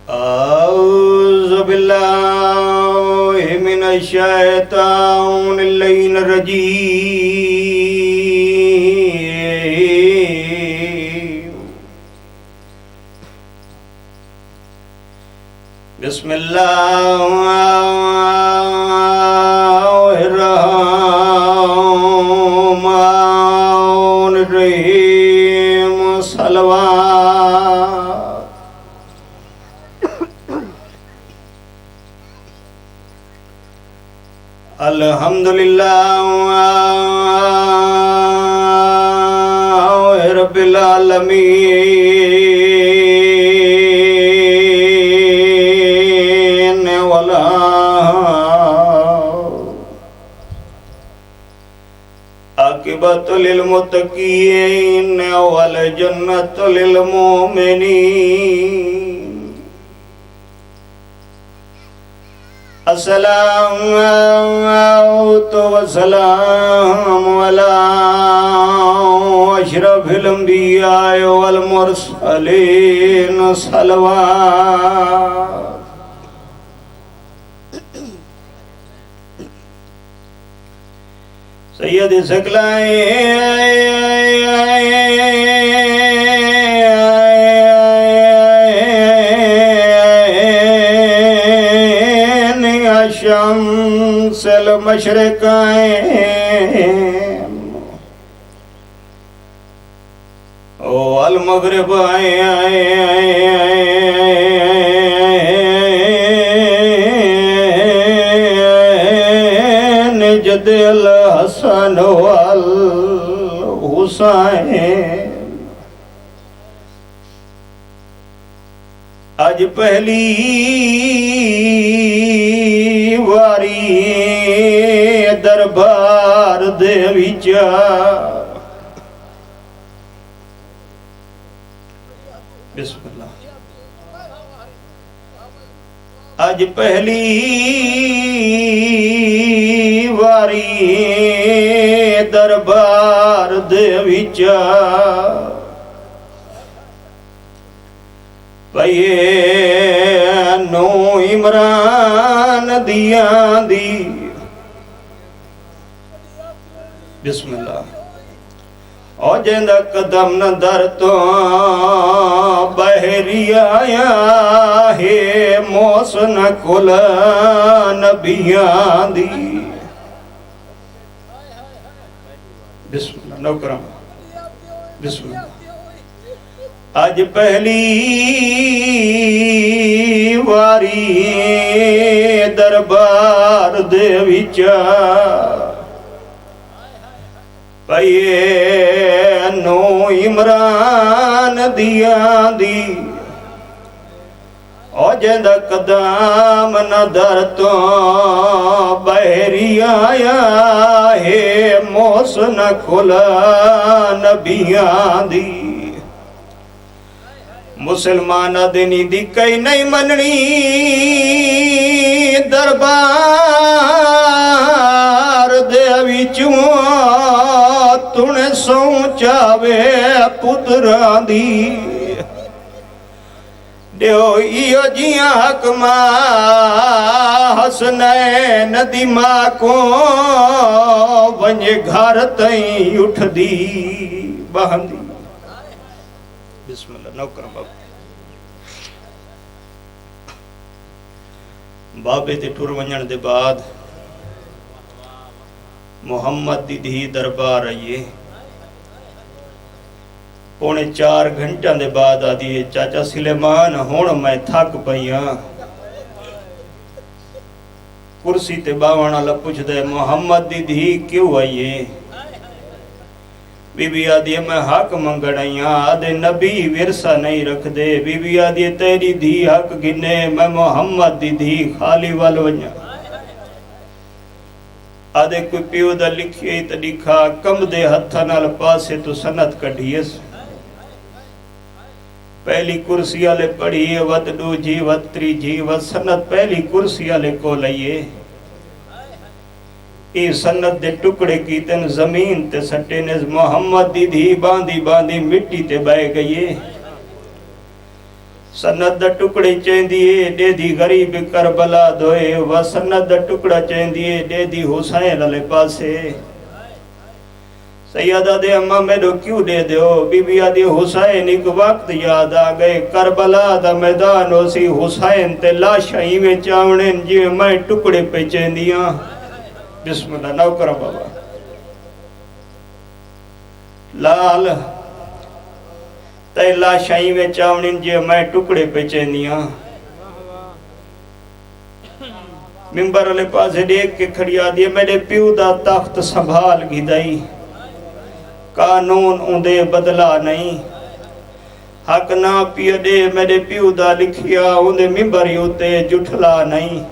أعوذ بالله من الشيطان الرجيم بسم الله الرحمن الرحيم صلوات الحمدللہ رب العالمین ولا عاقبۃ للمتقین والجنۃ للمؤمنین السلام والسلام على أشرف الأنبياء والمرسلين صلوات سید ثقلین شمس المشرقین والمغربین جد الحسن والحسین آج پہلی واری دربار دے وچ بسم اللہ آج پہلی واری دربار دے وچ پئیے نو عمران دیاں دی بسم اللہ او جیندہ قدم نہ در تو بحری آیا ہے موسن کل نبیاں دی بسم اللہ نو کرم بسم اللہ آج پہلی واری دربار دے وچ پئیے نو عمران دیاں دی او جیندہ قدام نہ در تو بحری آیا ہے موسن کھلا نبیاں دی مسلمانہ دینی دی کئی نہیں مننی دربار دے وچوں تُنے سوچاوے پتران دی دیو ایو جیاں حکمہ حسنین دی ماں کو ونجے گھر تائیں اٹھ دی بہندی بسم اللہ نو کرم بابے تے ٹر ونجن دے بعد محمد دی دھی دربار آئیے پونے 4 گھنٹہ دے بعد آدھیے چاچا سلیمان ہون میں تھک پئیاں کرسی تے باوانا لپچ دے محمد دی دھی کیوں آئیے بی بی آدھیے میں حق منگڑائیاں آدھے نبی ورثہ نہیں رکھ دے بی بی آدھیے تیری دھی حق گنے میں محمد دی دھی خالی والونیا آدھے کوئی پیو دا لکھئے تا لکھا کم دے ہتھا نال پاسے تو سنت کڑھیس پہلی کرسی آلے پڑھیے وط دو جی وط 3 جی وط سنت پہلی کرسی آلے کو لئیے ای سنت دے ٹکڑے کی تن زمین تے سٹے نز محمد دی دھی باندھی باندھی مٹی تے بائے گئیے سند دا ٹکڑے چیندیے دے دی غریب کربلا دوئے و سند دا ٹکڑا چیندیے دے دی حسین علی پاسے سیدہ دے اممہ میرے کیوں دے دیو بی بی آدھی حسین ایک وقت یاد آگئے کربلا دا میدان ہو سی حسین تے لاشائی میں چاونین جی میں ٹکڑے پہ چیندیاں بسم اللہ نو کرو بابا لال تے لاشائی میں چاونین جی میں ٹکڑے پہ چیندیاں ممبر علی پاسے دیکھ کے کھڑی آدھی میرے پیو دا تخت سنبھال گی دائی قانون اندے بدلا نہیں حق نہ پیے دے میرے پیو دا لکھیا اندے ممبری ہوتے جٹھلا نہیں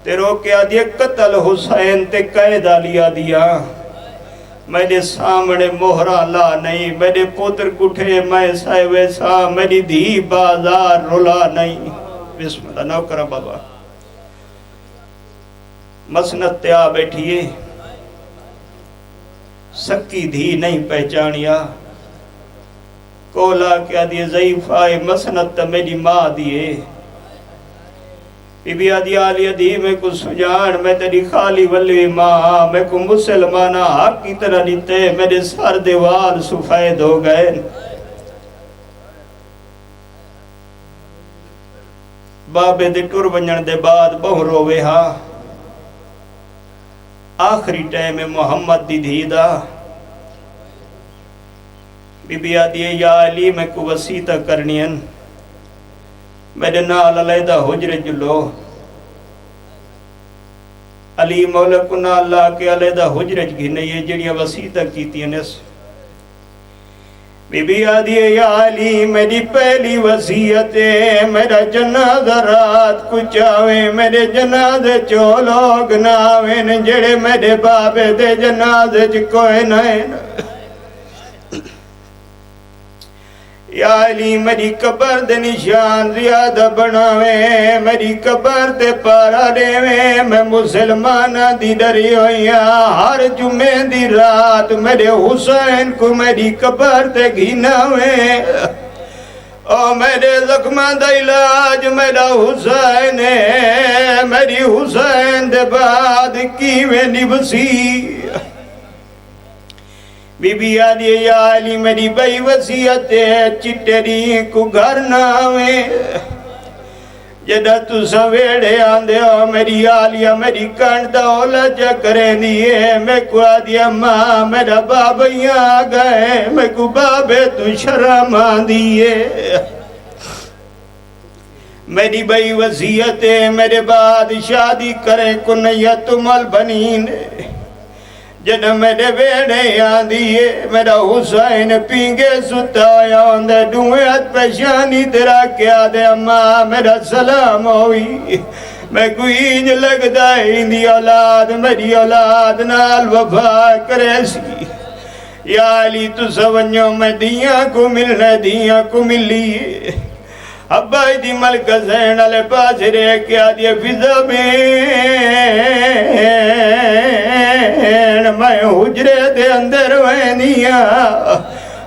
تے روکیا دیا قتل حسین تے قیدہ لیا دیا میرے سامنے مہرہ لا نہیں میرے پوتر کٹھے میں سائے ویسا میری دھی بازار رلا نہیں بسم اللہ نو کرم بابا مسنت تے آ بیٹھئے سکی دھی نہیں پہچانیا کولا کیا دیئے ضعیف آئے مسنت میری ماں دیئے بی بی آدھی آلیہ دی میں کو سجان میں تیری خالی ولی ماں میں کو مسلمانہ حق کی طرح لیتے میرے سر دیوال سفید ہو گئے بابے دے ٹور بنجن دے بعد بہن روے ہاں آخری ٹائم محمد دی دھیدہ بی بی آدھی یا علی میں کو وسیطہ کرنین میرے نال علیدہ حجر جلو علی مولکنا اللہ کے علیدہ حجر جگھنے یہ جڑیاں وسیطہ کیتی ہیں بی بی آدھی یا علی میری پہلی وصیت ہے میرا جنازہ رات کچھ آویں میرے جنازے چو لوگ نہ آویں جڑے میرے بابے دے جنازے کوئی نہ یا علی میری قبر دے نشان زیادہ بناویں میری قبر دے پارا دیویں میں مسلمانہ دی ڈری ہوئیاں ہر جمعے دی رات میرے حسین کو میری قبر دے گھیناویں او میرے زخمہ دا علاج میرا حسین ہے میری حسین دے بعد کیویں نبسی بی بی آدھی یا علی میری بھائی وصیت ہے چٹری کو گھر نہ آویں جدہ تو سویڑے آندے ہو میری آلیہ میری کانڈ دولا جا کریں دیئے میں کو آدھی ماں میرا بابیاں آگئے میں کو بابے تو شرم آندیئے میری بھائی وصیت ہے میرے بعد شادی کریں کنیتم البنین جنہ میرے بیڑے آندیئے میرا حسین پینگے ستا ہویا ہوندے ڈویت پیشانی تیرا کیا دے اماں میرا سلام ہوئی میں کوئی انج لگ دائی دی اولاد میری اولاد نال وفا کرے سی یا علی تو سونیوں میں دیاں کو ملنے دیاں کو ملیے ابائی دی ملک زین علی پاس رہ کیا دیا فضا میں حجرے دے اندر وینیا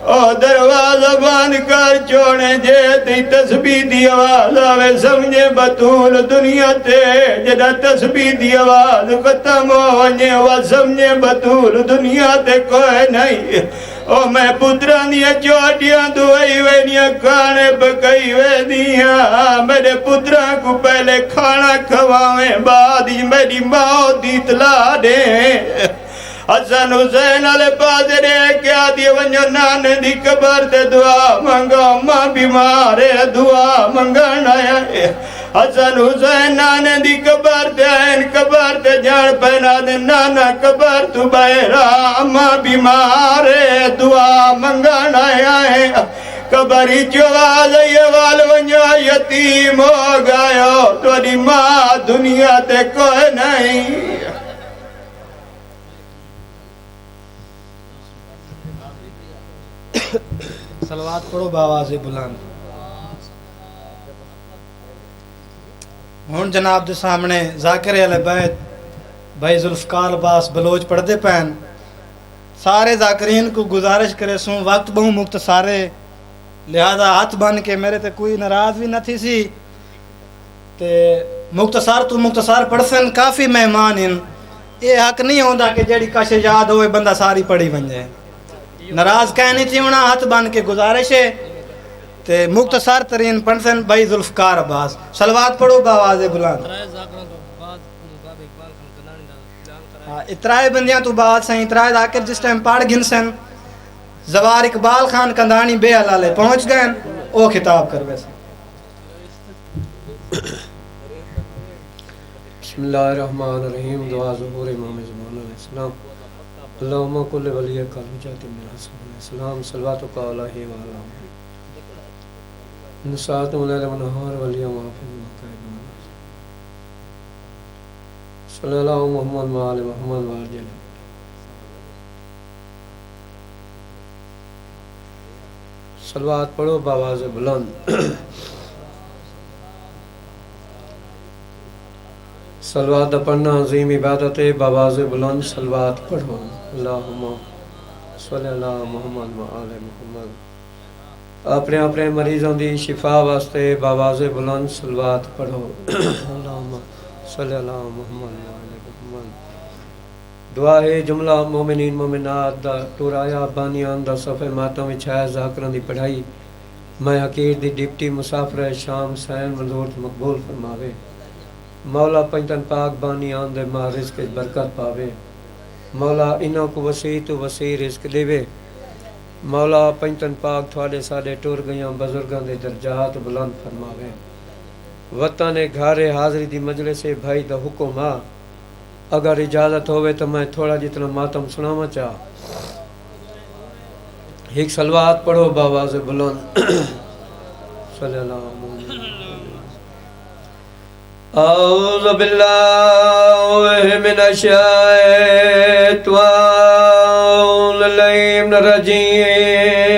او دروازہ باندھ کر چھوڑے جے تی تسبیح دی آواز آوے سمجھے بطول دنیا تے جدہ تسبیح دی آواز ختم ہونے و سمجھے بطول دنیا تے کوئی نہیں او میں پترانیاں چوٹیاں دوائی وینیاں کھانے پکائی وینیاں میرے پتران کو پہلے کھانا کھواویں بعد میری موت دی اطلاع دیں حسن حسین علی پاس رہ کیا دی ونجو نانے دی قبر تے دعا منگا ماں بیمارے دعا منگانا ہے حسن حسین نانے دی قبر تے این قبر تے جان پہنا دے نانا قبر تو بہرا ماں بیمارے دعا منگانا ہے قبری چواز یہ والونجو یتیم ہو گئے تو دی ماں دنیا تے کوئی نہیں صلوات پڑھو باواز بلند ہون جناب دے سامنے ذاکر علیہ بیت بھائی ذوالفقار عباس بلوچ پڑھ دے پین سارے ذاکرین کو گزارش کرے سوں وقت بہو مختصارے لہذا ہاتھ بن کے میرے تے کوئی ناراض بھی نہ تھی سی تے مختصر پڑھسن کافی مہمان ہیں یہ حق نہیں ہوندا کہ جیڑی کش یاد ہوئے بندہ ساری پڑھی بن جائے ناراض کہنی تھی ہونا ہاتھ بن کے گزارش ہے تے مختصر ترین پڑھسن بھائی ذوالفقار عباس صلوات پڑھو باواز بلند اترائے بندیاں تو بعد سہیں اترائے ذاکر جس ٹائم پڑھ گھنسن زوار اقبال خان کندانی بے حلالے پہنچ گئے او خطاب کر ویسے بسم اللہ الرحمن الرحیم دعا ظہور امام زمان علیہ السلام اللہم کل ولی کل جاتی من حسن علیہ السلام صلواتک علیہ وعلا نسات ملیل و نہار ولی وافظ مقاید صلی اللہ محمد وآل محمد وآل جلال صلوات پڑھو باواز بلند صلوات پڑھنا عظیم عبادت ہے باواز بلند صلوات پڑھو اللہم صلی اللہ محمد وآل محمد اپنے اپنے مریضوں دی شفا واسطے باواز بلند صلوات پڑھو اللہم صلی اللہ محمد وآل محمد دعا ہے جملہ مومنین مومنات دا ٹورایا بانیان دا صفحہ ماتم وچھایا ذاکران دی پڑھائی میں حقیر دی ڈپٹی مسافر شام سین منظور مقبول فرماوے مولا پنجتن پاک بانیان دے ماں رزق برکت پاوے مولا انہوں کو وسیع تو وسیع رزق دے مولا پنجتن پاک تھوڑے ساڑے ٹور گیاں بزرگان دے درجات بلند فرماوے وطن گھارے حاضری دی مجلس بھائی دا حکم آ اگر اجازت ہوئے تو میں تھوڑا جتنا ماتم سناما چاہ ایک صلوات پڑھو باواز بلند صلی اللہ علیہ وسلم اعوذ باللہ من الشیطان الرجیم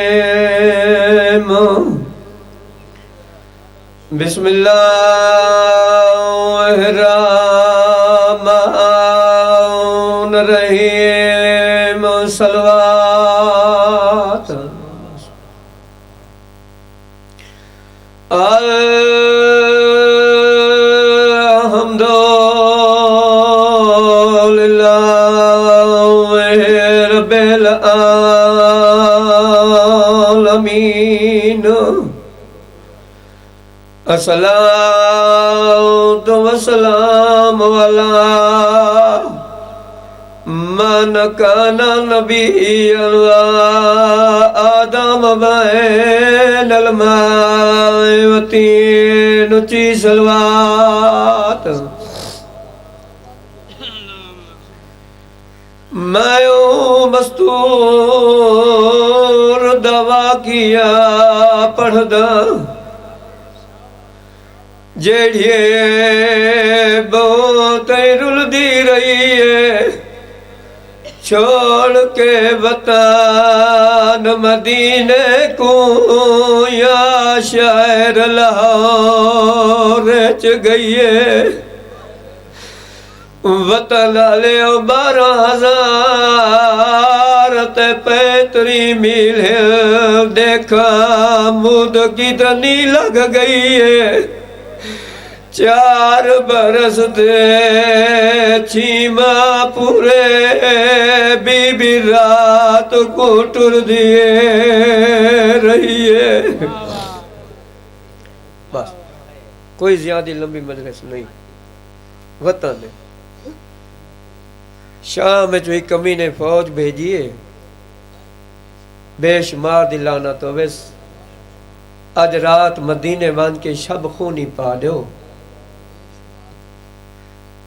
بسم اللہ الرحمن الرحیم صلوات الحمد للہ رب العالمین الصلاۃ والسلام علی من کان نبیا و آدم بین الماء والطین اچھی صلوات میں مستور دعا کیا پڑھ دا جیڑیے بہت رل دی رہی ہے چھوڑ کے وطن مدینے کو یا شہر لاہور چ گئیے وطن لے 12,000 تے 35 میل دیکھا مود کتنی لگ گئی ہے 4 برس دے چھیما پورے بی بی رات کو ٹر دیے رہی ہے بس کوئی زیادہ لمبی مجلس نہیں وطن ہے شام میں جو ایک کمینے فوج بھیجیے بے شمار دلانا تو ویس آج رات مدینے ون کے شب خونی پا دیو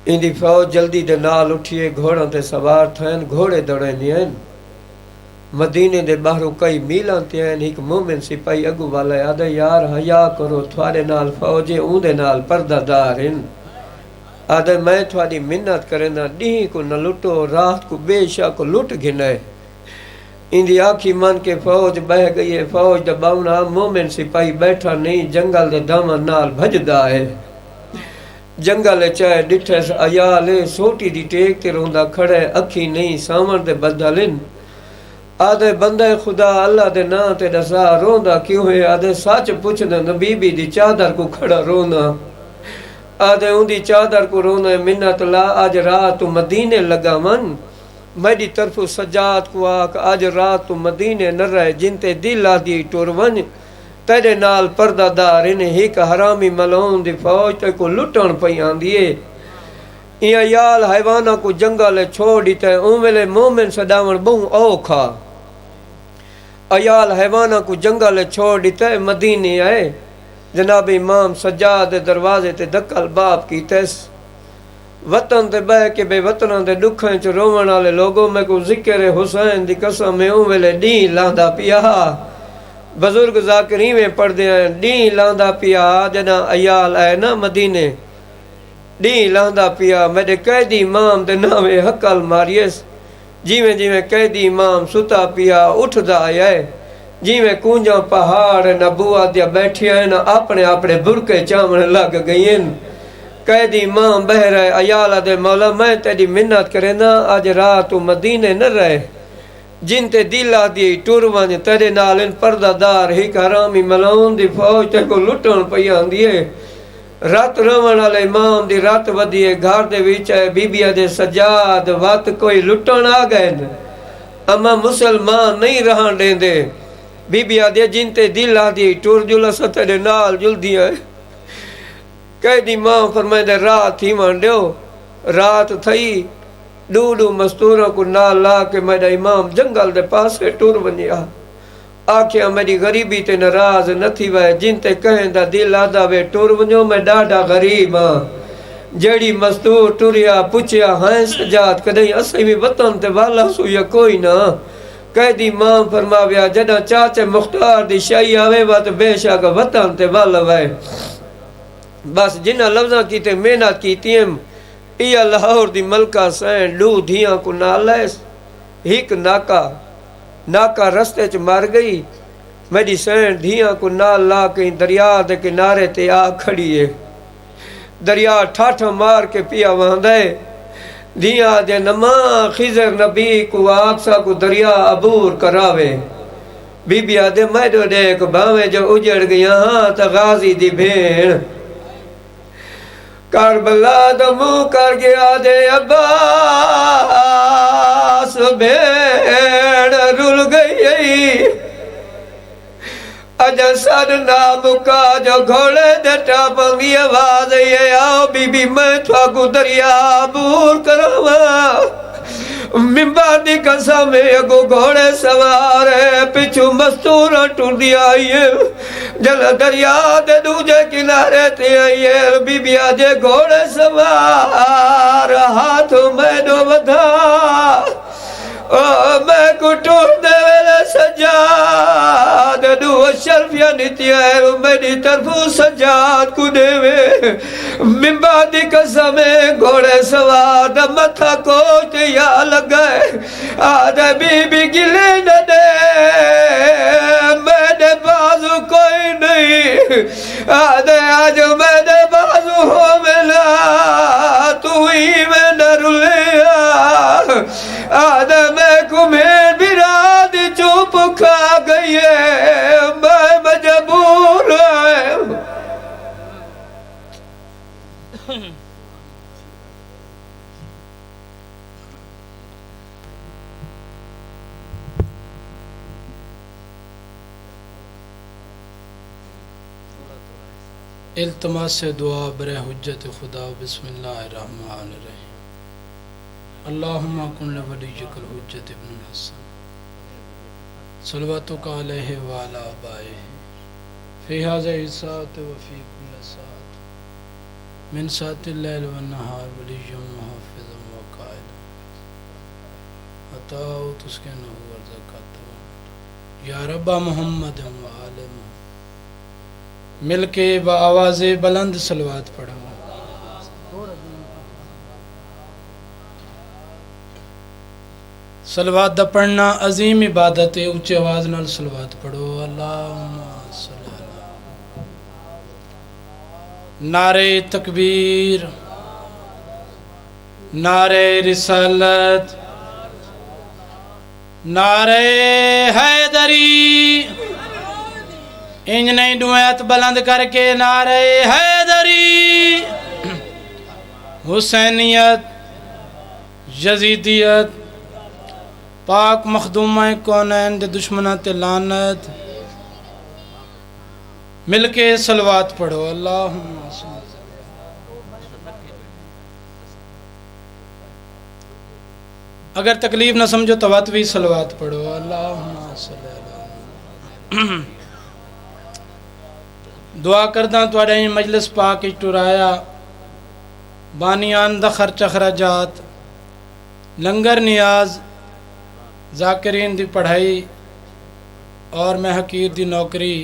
ان دی فوج جلدی دے نال اٹھیے گھوڑوں تے سوار تھین گھوڑے دوڑے نین مدینے دے باہروں کئی میلان تے ہیں ایک مومن سپاہی اگو والا آدھے یار حیا کرو تھوارے نال فوجے اون دے نال پردہ دار ہیں آدھے میں تھوڑی منت کرنا ڈیہیں کو نہ لٹو رات کو بے شاہ کو لٹ گھنے ان دی آنکھی من کے فوج بہ گئی ہے فوج دا باؤنا مومن سپاہی بیٹھا نہیں جنگل دے دامن نال بھجدا ہے جنگل چاہے ڈٹھے آیالے سوٹی دی ٹیک تے روندہ کھڑے اکھی نہیں سامن دے بدلن آدھے بندے خدا اللہ دے نا تے دسا روندا کیوں ہے آدھے سچ پوچھنا نبی بی دی چادر کو کھڑا رونا آدھے ان دی چادر کو رونا منت لا آج رات مدینے لگا من میری طرف سجاد کو آکھ آج رات مدینے نہ رہے جن تے دل آدھی ٹور ون تیرے نال پردہ دار انہیں ہی کا حرامی ملون دی فوج تے کو لٹن پئی آندیے این عیال حیوانہ کو جنگل چھوڑ دیتا ہے اون ویلے مومن صداون بہن اوکھا عیال حیوانہ کو جنگل چھوڑ دیتا ہے مدینے آئے جناب امام سجاد دروازے تے دکل باپ کی تیس وطن تے بہ کے بے وطنوں تے دکھیں چ روون والے لوگوں میں کو ذکر حسین دی قسم میں اون ویلے ڈین لاندا پیا بزرگ ذاکرین میں پڑھ دے ہیں ڈین لاندا پیا جنا عیال آئے نا مدینے ڈین لاندا پیا میرے قیدی امام دے نامے حقل ماریس جیویں جیویں قیدی امام ستا پیا اٹھدا آیا ہے جیویں کونجاں پہاڑ نبوہ دیا بیٹھی ہیں نا اپنے اپنے برکے چامن لگ گئیں قیدی امام بہ رہے عیالہ دے مولا میں تیری منت کرے نا آج رات مدینے نہ رہے جن تے دل آدھی ٹور ون تیرے نال ان پردہ دار ہی حرامی ملون دی فوج تے کو لٹن پئی آندیے رات روان والے امام دی رات ودیے گھر دے وچ بی بی دے سجاد وقت کوئی لٹن آ گئے اما مسلمان نہیں رہن دیندے بی بی دے جن تے دل آدھی ٹور جلس تیرے نال جل دیا ہے قیدی امام فرمائے دے رات ہی مان دیو رات تھئی ڈوڈو مستوروں کو نال لا کے میرا امام جنگل دے پاسے ٹور ونیا آکھیا میری غریبی تے ناراض نہ تھی وے جن تے کہیں دا دل آدا وے ٹور ونجو میں ڈاڈا غریب ہاں جیڑی مستور ٹوریا پوچھیا ہائیں سجاد کدیں اسی بھی وطن تے والا سو یا کوئی نہ قیدی امام فرماویا جڑا چاچے مختار دی شاہی آوے وات بے شک وطن تے والا وے بس جنہ لفظاں کی تے محنت کی تیم ایا لاہور دی ملکہ سین لو دھیاں کو نالیس ہک ناکا رستے چ مر گئی میری سین دھیاں کو نال لا کے دریا دے کنارے تے آ کھڑی ہے دریا ٹھاٹھ مار کے پیا وہندے دھیاں دے نما خضر نبی کو آکسا کو دریا عبور کراوے بی بی آدھے میں دو دیکھ باویں جو اجڑ گیا ہاں تا غازی دی بھیڑ کربلا دمو کر گیا دے عباس بھیڑ رول گئی اجا سر نام کا جو گھوڑے دے ٹاپنگی آواز یہ آؤ بی بی میں تھا کو دریا عبور کروا ممبر دی قسم اگو گھوڑے سوار ہے پچھو مستورہ ٹور دیا آئیے جل دریا دے دوجے کنارے تے آئیے بی بی آجے گھوڑے سوار ہاتھوں میں دو بدھا میں کو ٹور دے ویلے سجاد دو شرفیہ نیتی ہے میری طرفو سجاد کو دے وے ممبر دی قسم گھوڑے سوار متھا کوچ یا لگائے آدھے بی بی گلے نہ دے میرے بازو کوئی نہیں آدھے آج میرے بازو ہو ملا تو ہی میں نہ رلیا آدھے میں کو میر براد چوپ کھا گئی ہے میں مجبور ہے التماس سے دعا برے حجت خدا بسم اللہ الرحمن الرحیم اللہم کن لولیک الحجت ابن الحسن صلواتک علیہ وعلا آبائہ فی هذا الساعت وفی کل ساعت من ساعت اللیل والنہار ولیم محافظا وقائدا عطاؤ تسکنہ ورزقات یا رب محمد و آل محمد مل کے بآواز بلند صلوات پڑھو صلوات دا پڑھنا عظیم عبادت ہے اونچی آواز نال صلوات پڑھو اللہم صلی اللہ نعرہ تکبیر نعرہ رسالت نعرہ حیدری انج نہیں دعایت بلند کر کے نعرہ حیدری حسینیت یزیدیت پاک مخدومہ کونین دے دشمنہ تے لعنت مل کے صلوات پڑھو اللہم صلی اگر تکلیف نہ سمجھو تو واتوی صلوات پڑھو اللہم صلی اللہ دعا کردہ توڑے مجلس پاک ٹرایا بانیان دا خرچ اخراجات لنگر نیاز ذاکرین دی پڑھائی اور میں حقیر دی نوکری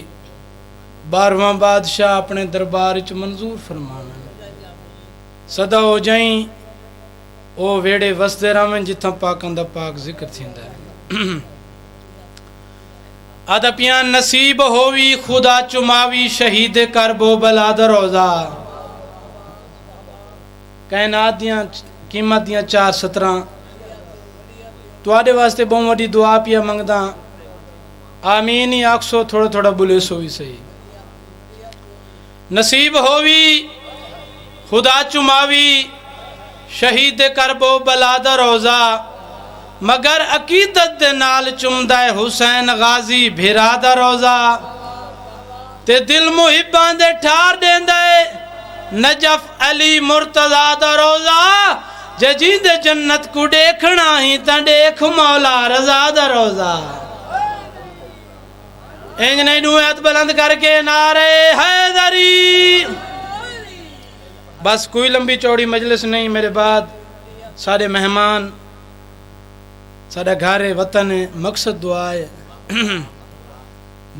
12واں بادشاہ اپنے دربار وچ منظور فرمانا صدا ہو جائیں او ویڑے وسدے رہن جتھاں پاکاں دا پاک ذکر تھیندا ہے ادپیاں نصیب ہووی خدا چماوی شہید کربو بلا دا روزہ کائنات دیاں قیمت دیاں 4 سطراں تواڈے واسطے بہت وڈی دعا پیا منگدا آمین ہی آکسو تھوڑا تھوڑا بولے سو بھی صحیح نصیب ہووی خدا چماوی شہید کربو بلا دا روزہ مگر عقیدت دے نال چمدہ حسین غازی بھرا دا روزہ تے دل محبان دے ٹھار دین دے نجف علی مرتضی دا روزہ جے جیندے جنت کو دیکھنا ہی تا دیکھ مولا رضا دا روزہ انج نہیں دعایت بلند کر کے نعرہ حیدری بس کوئی لمبی چوڑی مجلس نہیں میرے بعد سارے مہمان سارا گھر وطن مقصد دعا ہے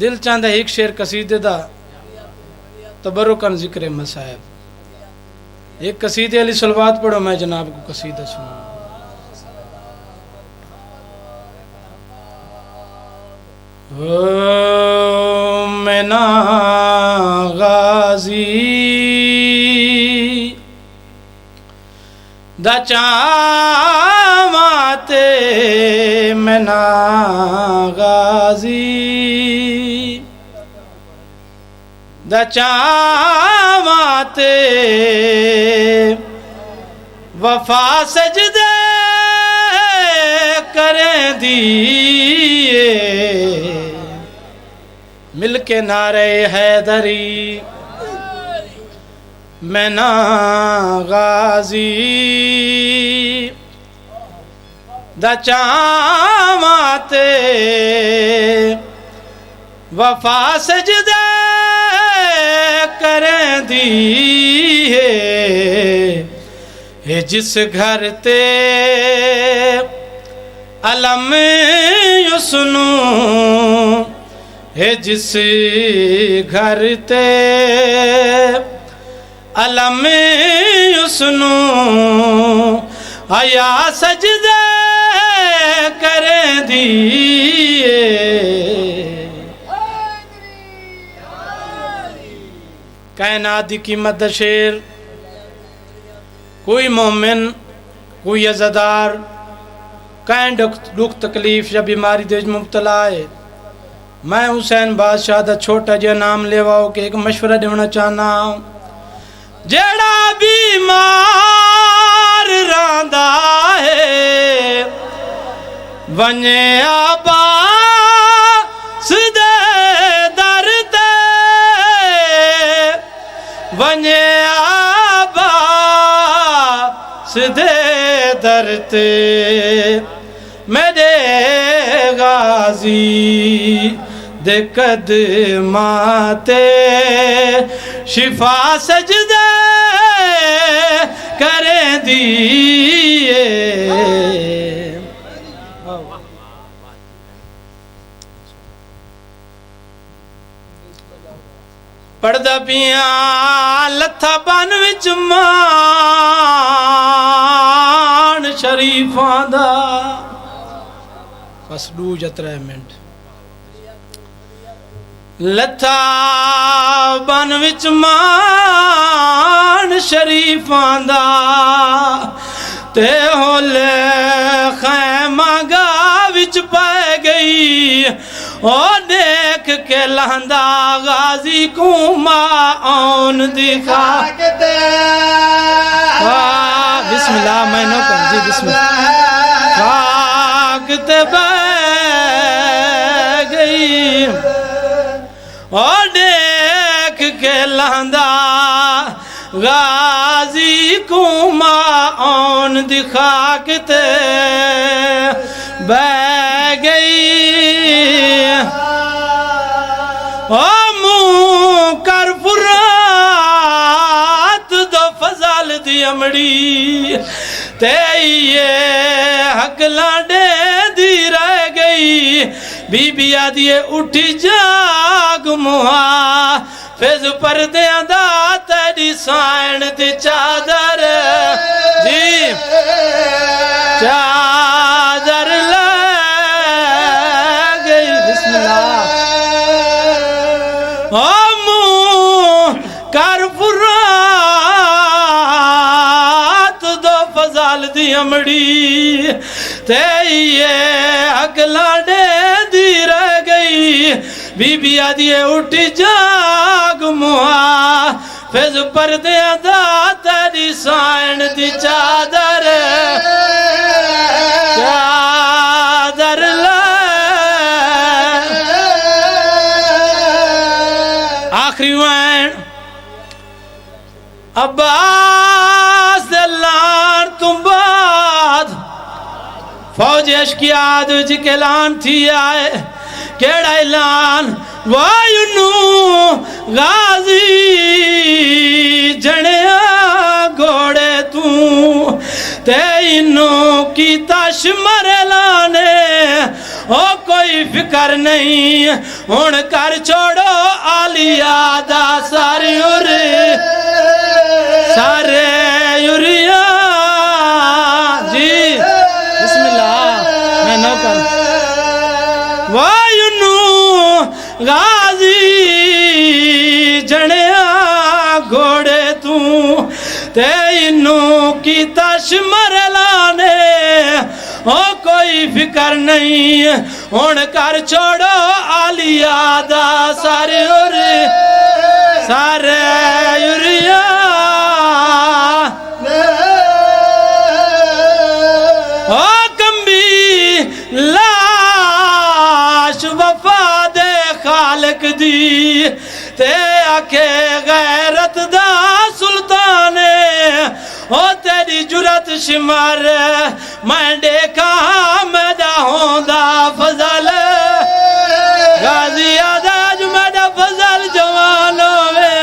دل چاندہ ایک شعر قصیدے دا تبرکن ذکر مصائب ایک قصیدے علی صلوات پڑھو میں جناب کو قصیدہ سنوں مینا غازی دا چاواتے مینا غازی دا چاواتے وفا سجدے کریں دیئے مل کے نعرہ حیدری مینا غازی دا چاواتے وفا سجدے کریں دیئے جس گھر تے علم یسنو جس گھر تے علم یسنو آیا سجدے کریں دیئے کائنات دی قیمت دا شیر کوئی مومن کوئی عزادار کائن دکھ تکلیف یا بیماری دے مبتلا ہے میں حسین بادشاہ دا چھوٹا جا نام لیواؤ کہ ایک مشورہ دینا چاہنا جیڑا بیمار راندہ ہے ونجے آباس دے در تے ونجے آباس دے در تے میرے غازی دے قدماتے شفا سجدے کریں دیئے پردہ پیاں لتھا بان وچ مان شریفاں دا بس 2 یا 3 منٹ لتھا بان وچ مان شریفاں دا تے ہولے خیمہ گا وچ پائے گئی او دیکھ کے لہندا غازی کو معاون دکھا بسم اللہ میں نو کر جی بسم اللہ خاک تے بہ گئی اور دیکھ کے لہندا غازی کو معاون دکھا کے تے بہ گئی او منہ کر فرات دو فضل دی امڑی تے یہ حق لاڈے دی رہ گئی بی بی آدھیے اٹھی جاگ مہا فیض پردیاں دا تیری سائن دی چادر جی چادر لے گئی بسم اللہ او منہ کر فرات دو فضل دی امڑی تے یہ حق لاڈے دی رہ گئی بی بی آدھیے اٹھی جاگ مہا فیض پردیاں دا تیری سائن دی چادر چادر لے آخری وین عباس دلان تم بعد فوج اشکیاد وچ کے اعلان تھی آئے کیڑا اعلان وائنو غازی جنیا گھوڑے تو تے انو کی تاش مرے لانے او کوئی فکر نہیں ہن کر چھوڑو آلیا دا سارے یوریا جی بسم اللہ میں نو کر وائنو غازی جنیا گھوڑے تو تے انو کی تش مرے لانے او کوئی فکر نہیں ہن کر چھوڑو آلیا دا سارے یوریا او کمبی لاش وفا دے خالق دی تے آکھے غیرت دا سلطانے او تیری جرت شمار میں دیکھا میڈا ہوندا فضل غازی آداج میڈا فضل جوان ہوئے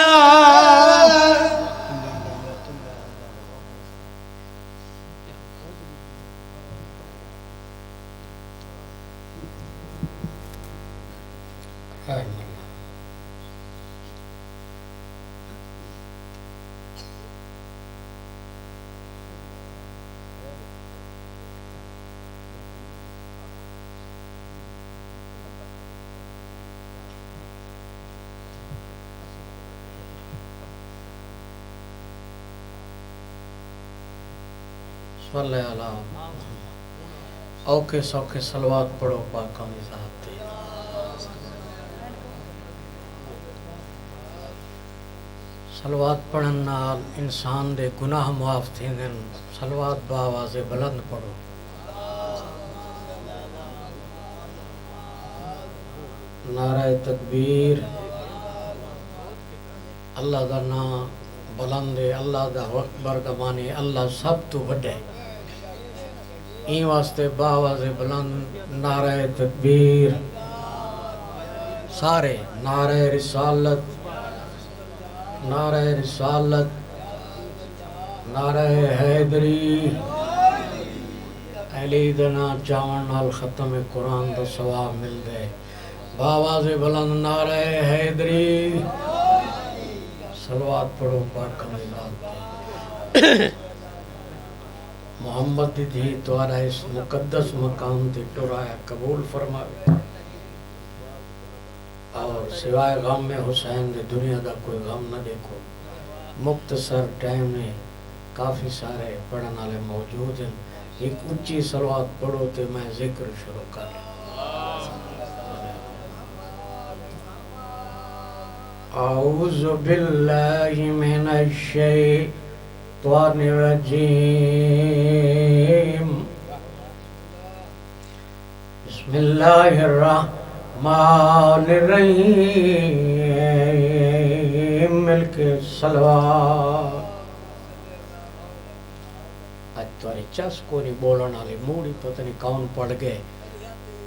صلی اللہ اوکے سوکے صلوات پڑھو پاکاں دی ذات تے صلوات پڑھن نال انسان دے گناہ معاف تھیندن صلوات بآواز بلند پڑھو نعرہ تکبیر اللہ دا نام بلند ہے اللہ دا اکبر دا معنی اللہ سب تو بڑے این واسطے بآواز بلند نعرہ تکبیر سارے نعرہ رسالت نعرہ حیدری علی دنا چاون نال ختم قرآن دا ثواب مل دے بآواز بلند نعرہ حیدری صلوات پڑھو پاک ذات محمد دی دھی توارا اس مقدس مقام تے ٹرایا قبول فرماوے اور سوائے غم میں حسین دے دنیا دا کوئی غم نہ دیکھو مختصر ٹائم میں کافی سارے پڑھن والے موجود ہیں ایک اونچی صلوات پڑھو تو میں ذکر شروع کر لوں. اعوذ باللہ من الشیطان الرجیم. بسم اللہ الرحمن الرحیم. مل کے صلوات. آج تمہاری چس کو نہیں بولن والی موڑی پتہ نہیں کون پڑ گئے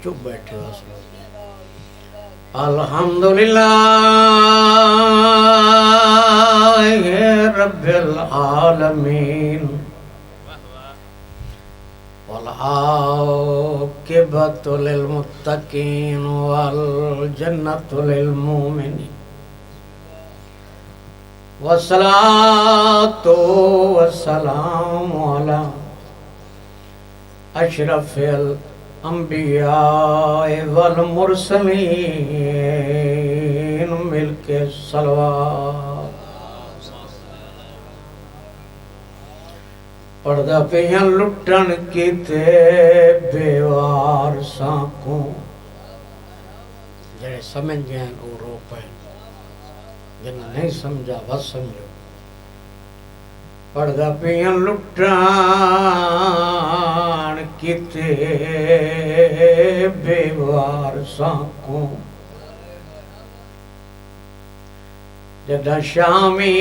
چپ بیٹھے ہو. الحمدللہ رب العالمین والعاقبۃ للمتقین والجنۃ للمؤمنین والصلاۃ والسلام علی اشرف الانبیاء والمرسلین. مل کے صلوات. پردہ پیاں لٹن کیتے بیوار سانکوں جڑے سمجھ گئے وہ رو پائیں جنہیں نہیں سمجھا بس سمجھو. پردہ پیاں لٹن کیتے بیوار سانکوں جدہ شامی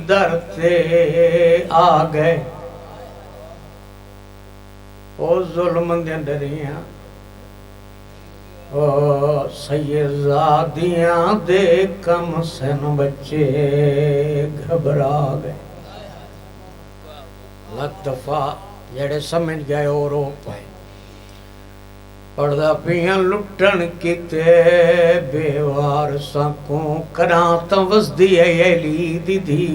در تے آ گئے او ظلم دے ڈریاں او سیدزادیاں دے کم سن بچے گھبرا گئے. لگ دفعہ جڑے سمجھ گئے او رو پائے. پردہ پیاں لٹن کیتے بیوار سانکوں کراں تاں وسدی علی دی دی.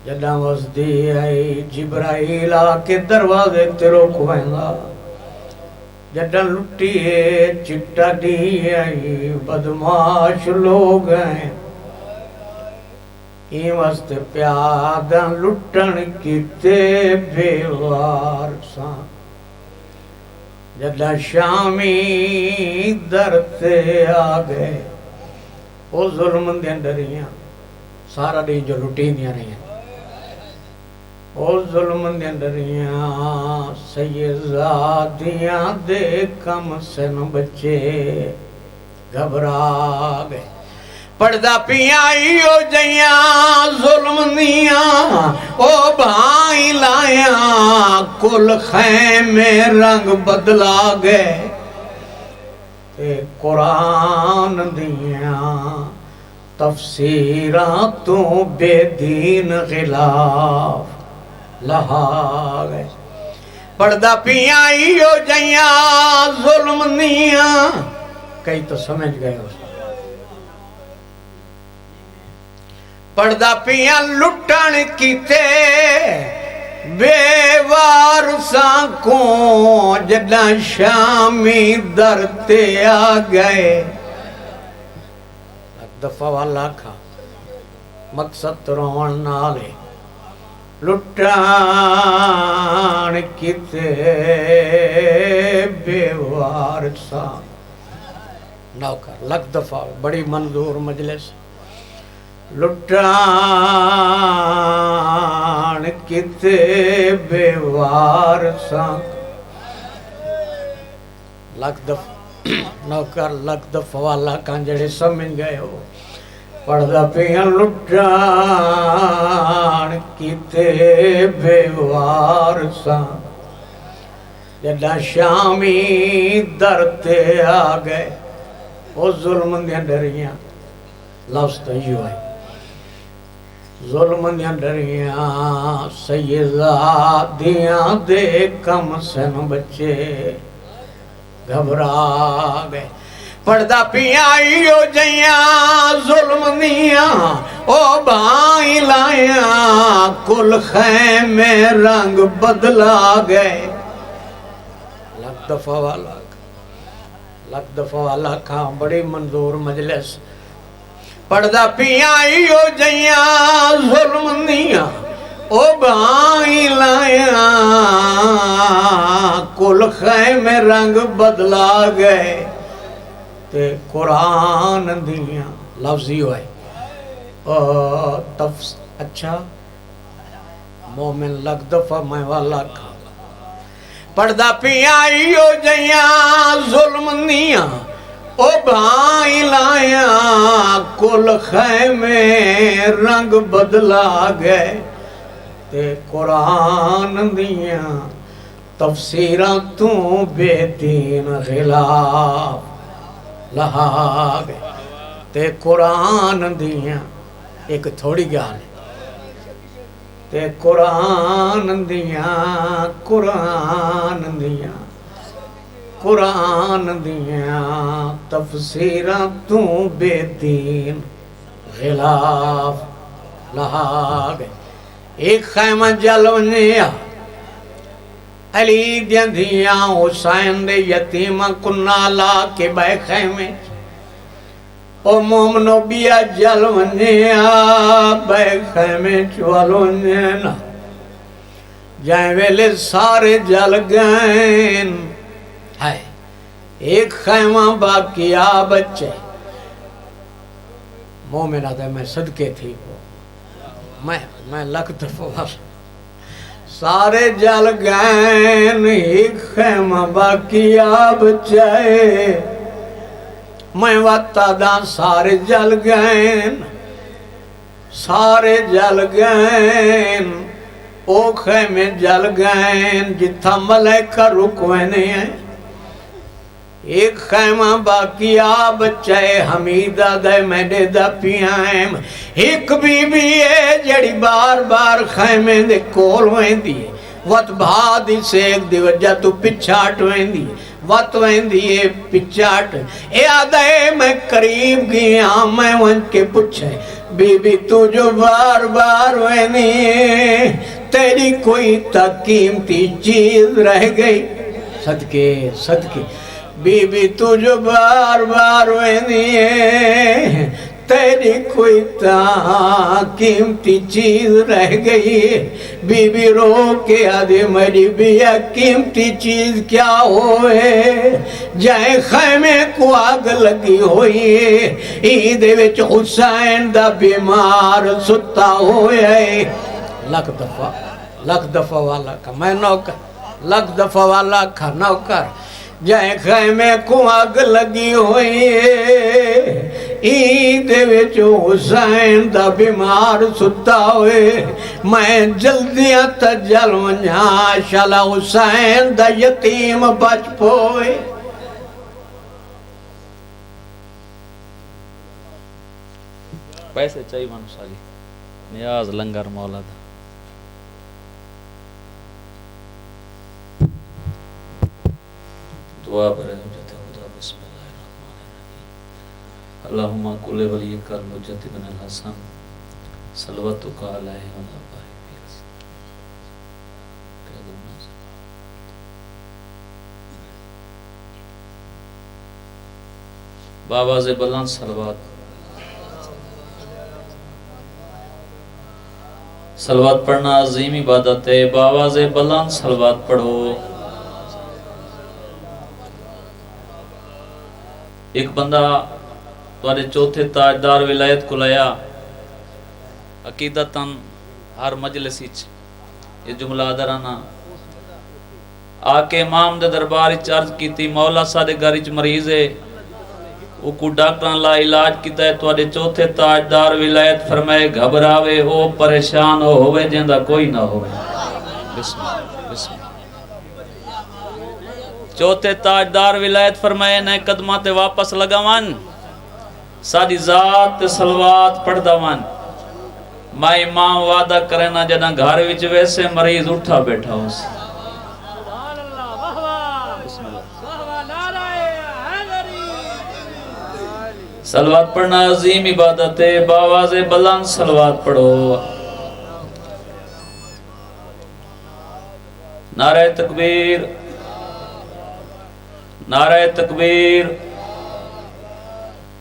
جداں وسدی آئی جبرائیل آ کے دروازے تے روک ویندا. جداں لٹی چٹا دی آئی بدماش لوگ ہیں این واسطے پیاداں لٹن کیتے بیوار سانکوں جدہ شامی در تے آ گئے او ظلم دے ڈریاں سارا دن جو لٹی دیا رہی ہیں او ظلم دے ڈریاں سیدزادیاں دے کم سن بچے گھبرا گئے. پردہ پیائی او جیاں ظلم دیاں او بھائی لائیاں کل خیمے رنگ بدلا گئے. تے قرآن دیاں تفسیراں تو بے دین خلاف لہا گئے. پردہ پیائی او جیاں ظلم دیاں کئی تو سمجھ گئے اس. پردہ پیاں لٹن کیتے بیوار سانکوں جدہ شامی در تے آ گئے. ایک دفعہ والا کھا مقصد رون نالے لٹن کیتے بیوار سانکوں. نوکر لگ دفعہ بڑی منظور مجلس. لٹان کتے بیوار سانکوں لگ دفعہ نوکر لگ دفعہ والا کان جڑے سمجھ گئے ہو. پردہ پیاں لٹان کتے بیوار سانکوں جدہ شامی در تے آ گئے او ظلم دیاں ڈریاں. لفظ تو یوں ہے ظلم دیاں ڈریاں سیدزادیاں دے کم سن بچے گھبرا گئے. پردہ پیائی او جیاں ظلم دیاں او بھائی لائیاں کل خیمے رنگ بدلا گئے. لگ دفعہ والا کھا بڑی منظور مجلس. پردہ پیائی او جیاں ظلم دیاں او بھائی لایا کل خیمے رنگ بدلا گئے تے قرآن دیاں لفظی ہوئے اچھا مومن لگ دفعہ میں والا کھا پردہ پیائیو جیاں ظلم نیاں او بھائی لایا کل خیمے رنگ بدلا گئے تے قرآن دیاں تفسیراں تو بے دین خلاف لہا گئے تے قرآن دیاں ایک تھوڑی گال ہے تے قرآن دیاں تفسیراں تو بے دین خلاف لہا گئے ایک خیمہ جلونیا علی دیاں دیاں حسین دے یتیمہ کنہ لا کے بے خیمے او مومنو بیا جلونیا بے خیمے چوالونیا جائیں ویلے سارے جل گئیں ہے ایک خیمہ باقی آ بچے مومن آدھے میں صدقے تھی میں لکھ دفعہ سارے جل گئیں ایک خیمہ باقی آ بچے میں وقتا دا سارے جل گئیں او خیمے جل گئیں جتھا ملائکہ رکوے نہیں ہیں ایک خیمہ باقی آ بچے حمیدہ دے میڈے دا پیائیں ایک بی بی ہے جڑی بار بار خیمے دے کول ہوئیں دی وط بھادی سے ایک دی وجہ تو پچھاٹ ہوئیں دی وط ہوئیں دی پچھاٹ اے آدھے میں قریب گیا میں ون کے پچھے بی بی تو جو بار بار ہوئیں دی تیری کوئی قیمتی چیز رہ گئی صدقے بی بی تو جو بار بار وینی ہے تیری کوئی قیمتی چیز رہ گئی بی بی رو کے آدھے میری بیا قیمتی چیز کیا ہوئے جائیں خیمے کو آگ لگی ہوئی عید وچ حسین دا بیمار ستا ہوئے لکھ دفعہ والا کا میں نوکر لکھ دفعہ والا کا نوکر جائیں خیمے کو آگ لگی ہوئی عید وچ حسین دا بیمار ستا ہوئے میں جلدیاں تا جلونیا شالا حسین دا یتیم بچ پوئے پیسے چاہیے مانو سالی نیاز لنگر مولا دا دعا برے حجت خدا بسم اللہ الرحمن الرحیم اللہم کل ولی کر مجد بن الحسن صلواتک علیہ وعلی آلہ بآواز بلند صلوات پڑھنا عظیم عبادت ہے بآواز بلند صلوات پڑھو ایک بندہ تواڈے چوتھے تاجدار ولایت کو لیا عقیدتاً ہر مجلس وچ یہ جملہ ادرانا آ کے امام دے دربار وچ عرض کیتی مولا ساڈے گھر وچ مریض ہے وہ کو ڈاکٹراں لا علاج کیتا ہے تواڈے چوتھے تاجدار ولایت فرمائے گھبراوے ہو پریشان ہوے جیندا کوئی نہ ہوے بسم اللہ چوتھے تاجدار ولایت فرمائے نئے قدمہ تے واپس لگاوان ساڈی ذات تے صلوات پڑھدا وان میں امام وعدہ کرنا جداں گھر وچ ویسے مریض اٹھا بیٹھا ہو صلوات پڑھنا عظیم عبادت ہے بآواز بلند صلوات پڑھو نعرہ تکبیر نعرہ تکبیر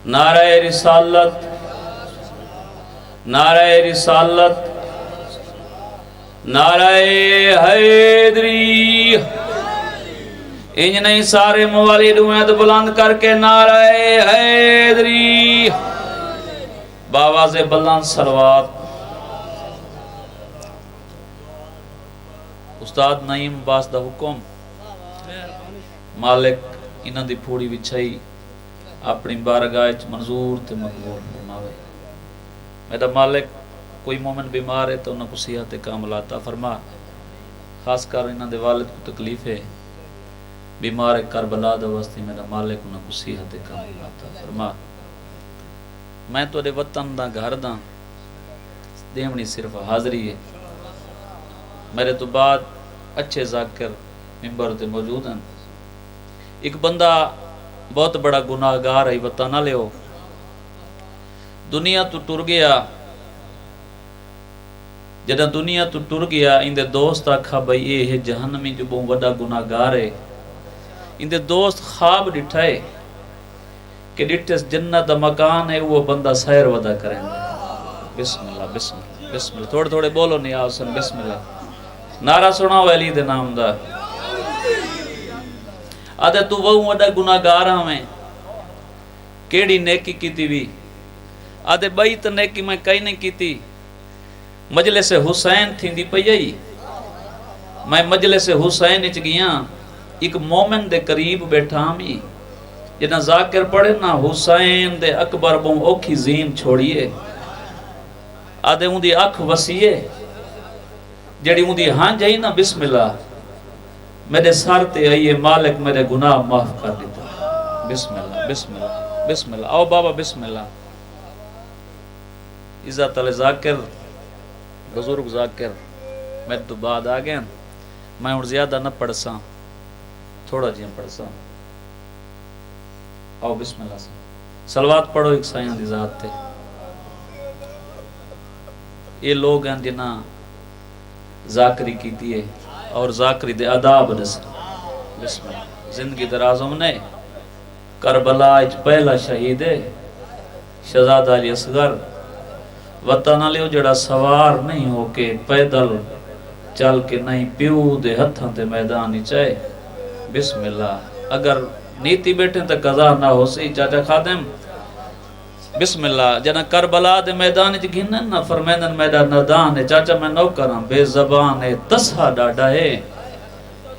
نعرہ رسالت نعرہ رسالت نعرہ حیدری انج نہیں سارے موالد ہوئے تو بلند کر کے نعرہ حیدری باواز بلند صلوات استاد نعیم باس دا حکم مالک انہاں دی پھوڑی وچھائی اپنی بارگاہ وچ منظور تے مقبول فرماوے میرا مالک کوئی مومن بیمار ہے تو انہاں کو صحت کاملہ عطا فرما خاص کر انہاں دے والد کو تکلیف ہے بیمار کربلا دا واسطے میرا مالک انہاں کو صحت کاملہ عطا فرما میں تو دے وطن دا گھر دا دیمنی صرف حاضری ہے میرے تو بعد اچھے ذاکر ممبر تے موجود ہیں ایک بندہ بہت بڑا گناہگار ہے بتا نہ لے ہو دنیا تو ٹر گیا جدہ دنیا تو ٹر گیا اندے دوست آکھا بھئی یہ ہے جہنمی جو بہت بڑا گناہگار ہے اندے دوست خواب ڈٹھائے کہ ڈٹھس جنت دا مکان ہے وہ بندہ سیر ودا کریں بسم اللہ بسم اللہ بسم اللہ تھوڑے تھوڑے بولو نہیں آسن بسم اللہ نعرہ سنا ویلی دے نام دا آدھے تو وہ وڈا گناہگار ہمیں کیڑی نیکی کیتی بھی آدھے بھائی تو نیکی میں کئی نہیں کیتی مجلس حسین تھی دی پئی میں مجلس حسین اچ گیا ایک مومن دے قریب بیٹھا ہمیں جنہ ذاکر پڑھے نا حسین دے اکبر بوں اوکھی زین چھوڑیے آدھے ان دی اکھ وسیعے جڑی ان دی ہاں جائی نا بسم اللہ میرے سار تے آئیے مالک میرے گناہ معاف کر دیتا بسم اللہ بسم اللہ بسم اللہ آؤ بابا بسم اللہ عزت علی ذاکر بزرگ ذاکر میرے تو بعد آگئے میں اور زیادہ نہ پڑھ سا تھوڑا جی پڑھ سا آؤ بسم اللہ سے صلوات پڑھو ایک سائیاں دی ذات تے یہ لوگ ہیں جنہ ذاکری کیتی ہے اور ذاکری دے آداب دس بسم اللہ زندگی درازوں نے کربلا اچ پہلا شہید ہے شہزادہ علی اصغر وطن لیو جڑا سوار نہیں ہو کے پیدل چل کے نہیں پیو دے ہتھاں تے میدان ہی چاہے بسم اللہ اگر نیتی بیٹھیں تو قضا نہ ہو سی چاچا خادم بسم اللہ جنا کربلا دے میدان وچ گھنن نہ فرمینن میدان ندان ہے چاچا میں نو کراں بے زبان ہے تسا ڈاڈا ہے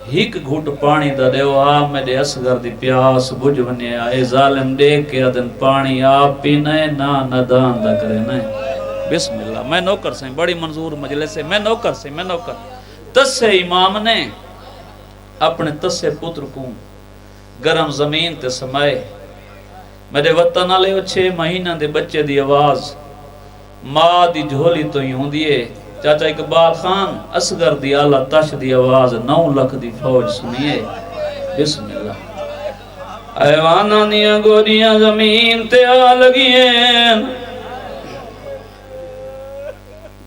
ہک گھٹ پانی دا دیو آ میرے اصغر دی پیاس بجھ ونیا اے ظالم دے کے ادن پانی آپ پینے نہ ندان دا کرے نہ بسم اللہ میں نوکر سے بڑی منظور مجلس ہے میں نوکر سے میں نوکر تسے امام نے اپنے تسے پتر کو گرم زمین تے سمائے میرے وطن آلے 6 مہینہ دے بچے دی آواز ماں دی جھولی تو ہی ہوں دیئے چاچا اقبال خان اصغر دی آلہ تش دی آواز 9 لکھ دی فوج سنیے بسم اللہ ایوانہ دیا گوریاں زمین تے آ لگییں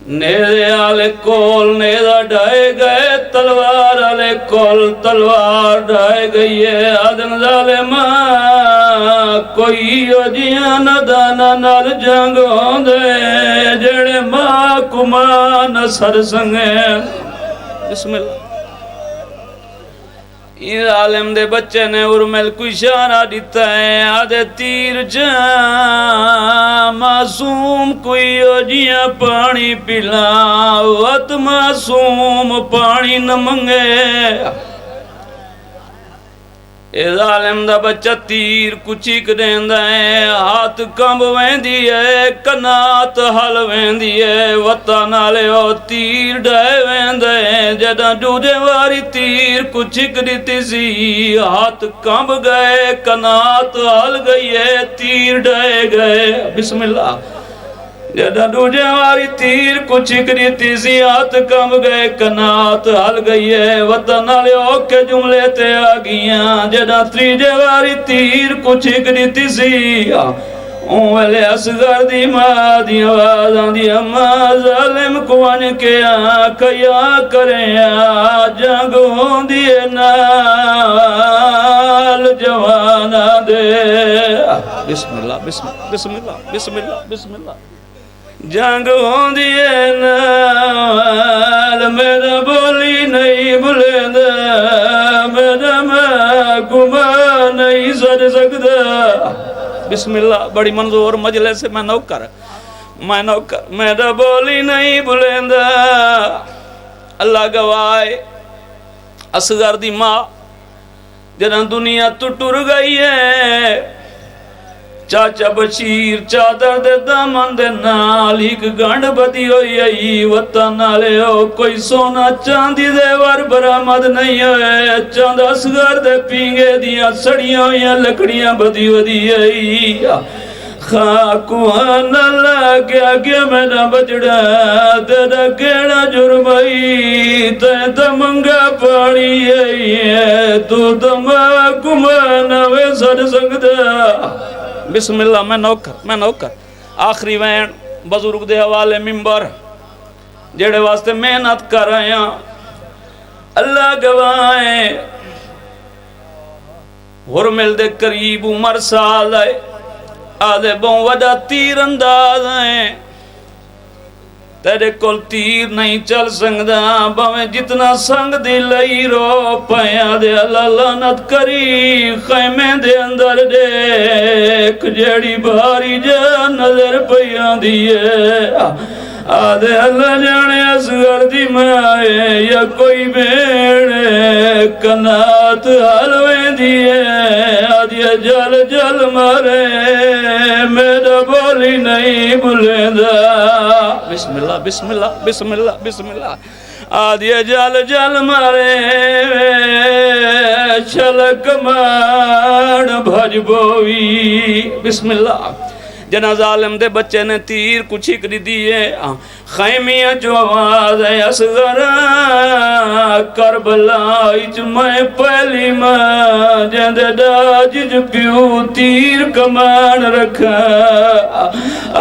نیدے آلے کول نیدہ ڈائے گئے تلوار آلے کول تلوار ڈائے گئی ہے آدن ظالمہ کوئی جیاں ندانا نال جنگ ہوندے جڑے ماں کمان سر سنگیں بسم اللہ یہ عالم دے بچے نے ارمل کو اشارہ دیتا ہے آدھے تیر جان معصوم کوئی جیاں پانی پلا وقت معصوم پانی نہ منگے اے ظالم دا بچہ تیر کچھک دیندہ ہے ہاتھ کمب ویندی ہے کنات حل ویندی ہے وطن آلے او تیر ڈائے ویندہ ہے جدہ ڈوجے واری تیر کچھک دیتی سی ہاتھ کمب گئے کنات حل گئی ہے تیر ڈائے گئے بسم اللہ جدہ ڈوجے واری تیر کچھک دیتی سی ہاتھ کمب گئے کنات حل گئی ہے وطن آلے او کے جملے تے آگیاں جدہ تریجے واری تیر کچھک دیتی سی ویلے اصغر دی ماں دی آوازاں دی اماں ظالم کو ان کے آنکھیا کریں جنگ ہوندی نال جوانا دے بسم اللہ بسم اللہ بسم اللہ بسم اللہ بسم اللہ جنگ ہوندی ہے نال میرا بولی نہیں بھولیندا میرا میں گما نہیں سج سکدا بسم اللہ بڑی منظور مجلس سے میں نوکر میرا بولی نہیں بھولیندا اللہ گواہ اصغر دی ماں جداں دنیا تو ٹر گئی ہے چاچا بشیر چادر دے دامن دے نال ایک گنڈ بدی ہوئی آئی وطن نالے ہو کوئی سونا چاندی دے ور برآمد نہیں ہوئے چاند اصغر دے پینگے دیاں سڑیاں ہوئیاں لکڑیاں بدی ودی آئی خاکوان لگیا گیا میرا بجڑا تیرا کیڑا جرمائی تین تمنگا پاڑی ہے تو دماغ نوے سر سکتا بسم اللہ میں نوکر آخری وین بزرگ دے حوالے ممبر جڑے واسطے محنت کر رہے ہیں اللہ گواہیں غرمل دے قریب عمر سال آئے آدھے بہن وڈا تیر انداز ہیں تیرے کول تیر نہیں چل سکدا باویں جتنا سنگ دی لئی رو پیاں دے اللہ لعنت کری خیمے دے اندر دیکھ جیڑی بھاری جا نظر پیاں دیئے آدھے اللہ جانے اصغر دی مائے یا کوئی بیڑے کنات حلویں دیئے آدھے جل جل مارے میرا بولی نہیں بھولیندا بسم اللہ بسم اللہ بسم اللہ بسم اللہ آدھے جل جل مارے چھلک مان بھج بوئی بسم اللہ جنا ظالم دے بچے نے تیر کچھ کری دیئے خیمیاں جو آواز ہے اصغر کربلا اچ میں پہلی ماں جندے ڈاج جو پیو تیر کمان رکھا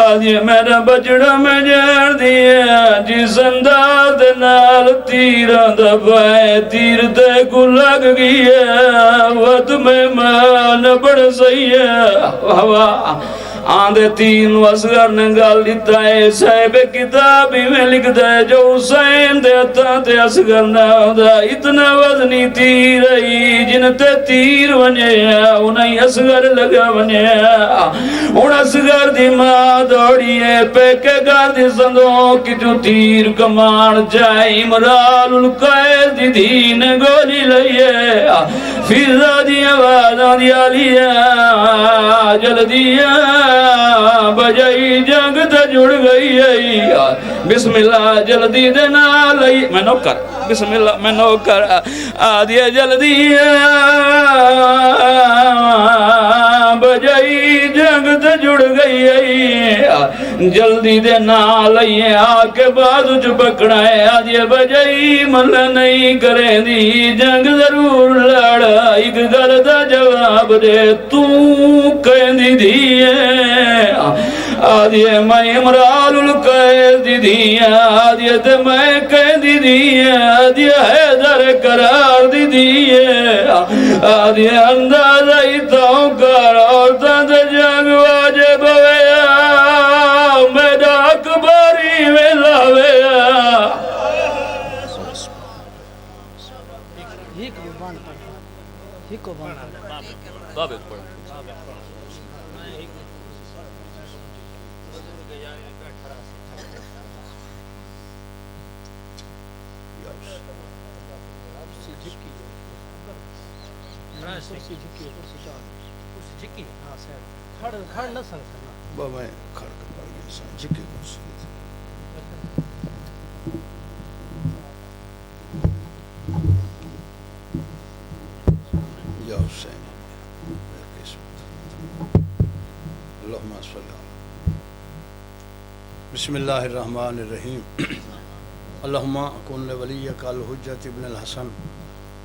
آدھے میرا بچڑا میں جان دیا جس انداز نال تیران دبائے تیر تے کو لگ گیا وقت میں مان بڑھ سہی ہے آندھے تین اصغر نے گال لیتا ہے صاحب کتابی میں لکھ دے جو حسین دیتا تے اصغر نہ ہوتا اتنا وزنی تیر ہی جن تے تیر بنے انہیں اصغر لگا بنے ان اصغر دی ماں دوڑی ہے پیکے گا دی سندوں کی جو تیر کمان جائے امرال القائد دی دین گولی لئیے فیضا دی آوازاں دیا لیا جل دیا بجائی جنگ تے جڑ گئی ہے بسم اللہ جلدی دینا لئی میں نوکر بسم اللہ میں نوکر آدھیا جلدی بجائی جنگ تے جڑ گئی ہے جلدی دینا لئی آکے بازو چ پکڑا ہے آدھیا بجائی مل نہیں کریں دی جنگ ضرور لڑا ایک گل دا جواب دے تو کہیں دی دیئے آدھے میں امرال القائد دیا آدھے تے میں قید دیا آدھے حیدر قرار دیا آدھے اندازہ ہی تاؤں کر عورتاں تے جنگ واجب ہویا میرا اکباری ویلا ہویا بابے پڑھ میں کھڑ کر پائی انسان جھکے کرسی یا حسین اللہم صلی اللہ بسم اللہ الرحمن الرحیم اللہم کن ولیک الحجت ابن الحسن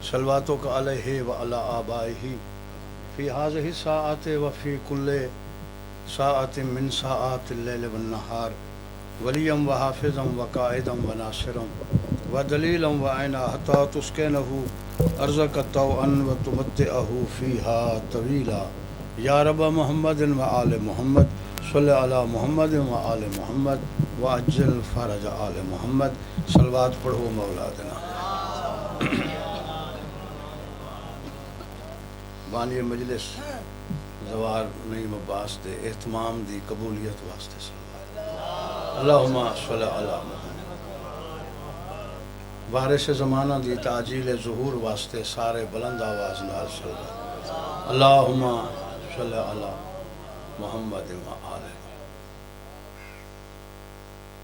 صلواتک علیہ وعلی آبائہ فی هذه الساعة وفي كل ساعة من ساعات الليل والنهار وليا وحافظا وقائدا وناصرا ودليلا وعينا حتى تسكنه أرزك طوعا وتمتعه فيها طويلا یا رب محمد و آل محمد صلی علی محمد و آل محمد وعجل فرج آل محمد. صلوات پڑھو مولا دینا. بانی مجلس زوار نعیم عباس دے اہتمام دی قبولیت واسطے صلوات. اللہم صلی علی محمد. وارث زمانہ دی تعجیل ظہور واسطے سارے بلند آواز نال صلوات. اللہم صلی علی محمد و آلہ.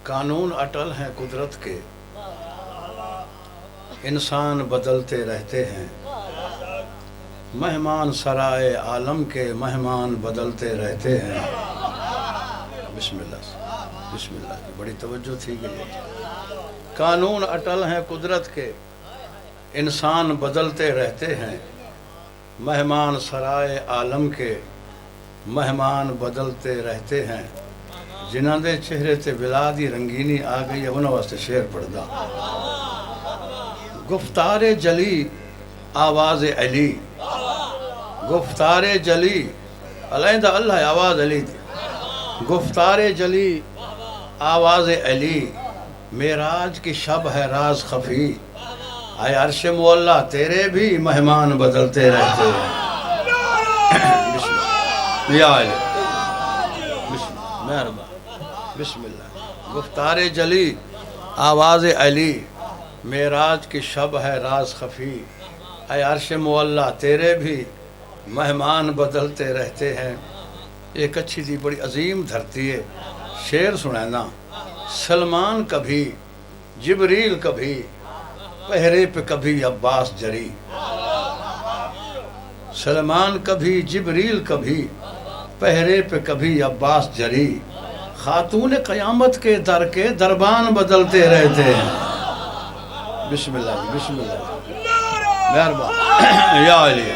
قانون اٹل ہیں قدرت کے، انسان بدلتے رہتے ہیں. مہمان سرائے عالم کے، مہمان بدلتے رہتے ہیں. بسم اللہ، بسم اللہ کی بڑی توجہ تھی گئی. قانون اٹل ہیں قدرت کے، انسان بدلتے رہتے ہیں. مہمان سرائے عالم کے، مہمان بدلتے رہتے ہیں. جنہاں دے چہرے تے بلادی رنگینی آ گئی ہے انہاں واسطے شعر پڑھدا. گفتار جلی آواز علی، گفتار جلی علیحدہ اللہ آواز علی دی. گفتار جلی آواز علی، معراج کی شب ہے راز خفی. اے عرش مولا تیرے بھی مہمان بدلتے رہتے ہیں. بسم اللہ یا علی، بسم اللہ مہربان. بسم اللہ. گفتار جلی آواز علی، معراج کی شب ہے راز خفی. اے عرش مولا تیرے بھی مہمان بدلتے رہتے ہیں. ایک اچھی دی بڑی عظیم دھرتی ہے. شعر سنینا. سلمان کبھی، جبریل کبھی، پہرے پہ کبھی عباس جری. سلمان کبھی، جبریل کبھی، پہرے پہ کبھی عباس جری. خاتون قیامت کے در کے دربان بدلتے رہتے ہیں. بسم اللہ، بسم اللہ مہربان یا علی.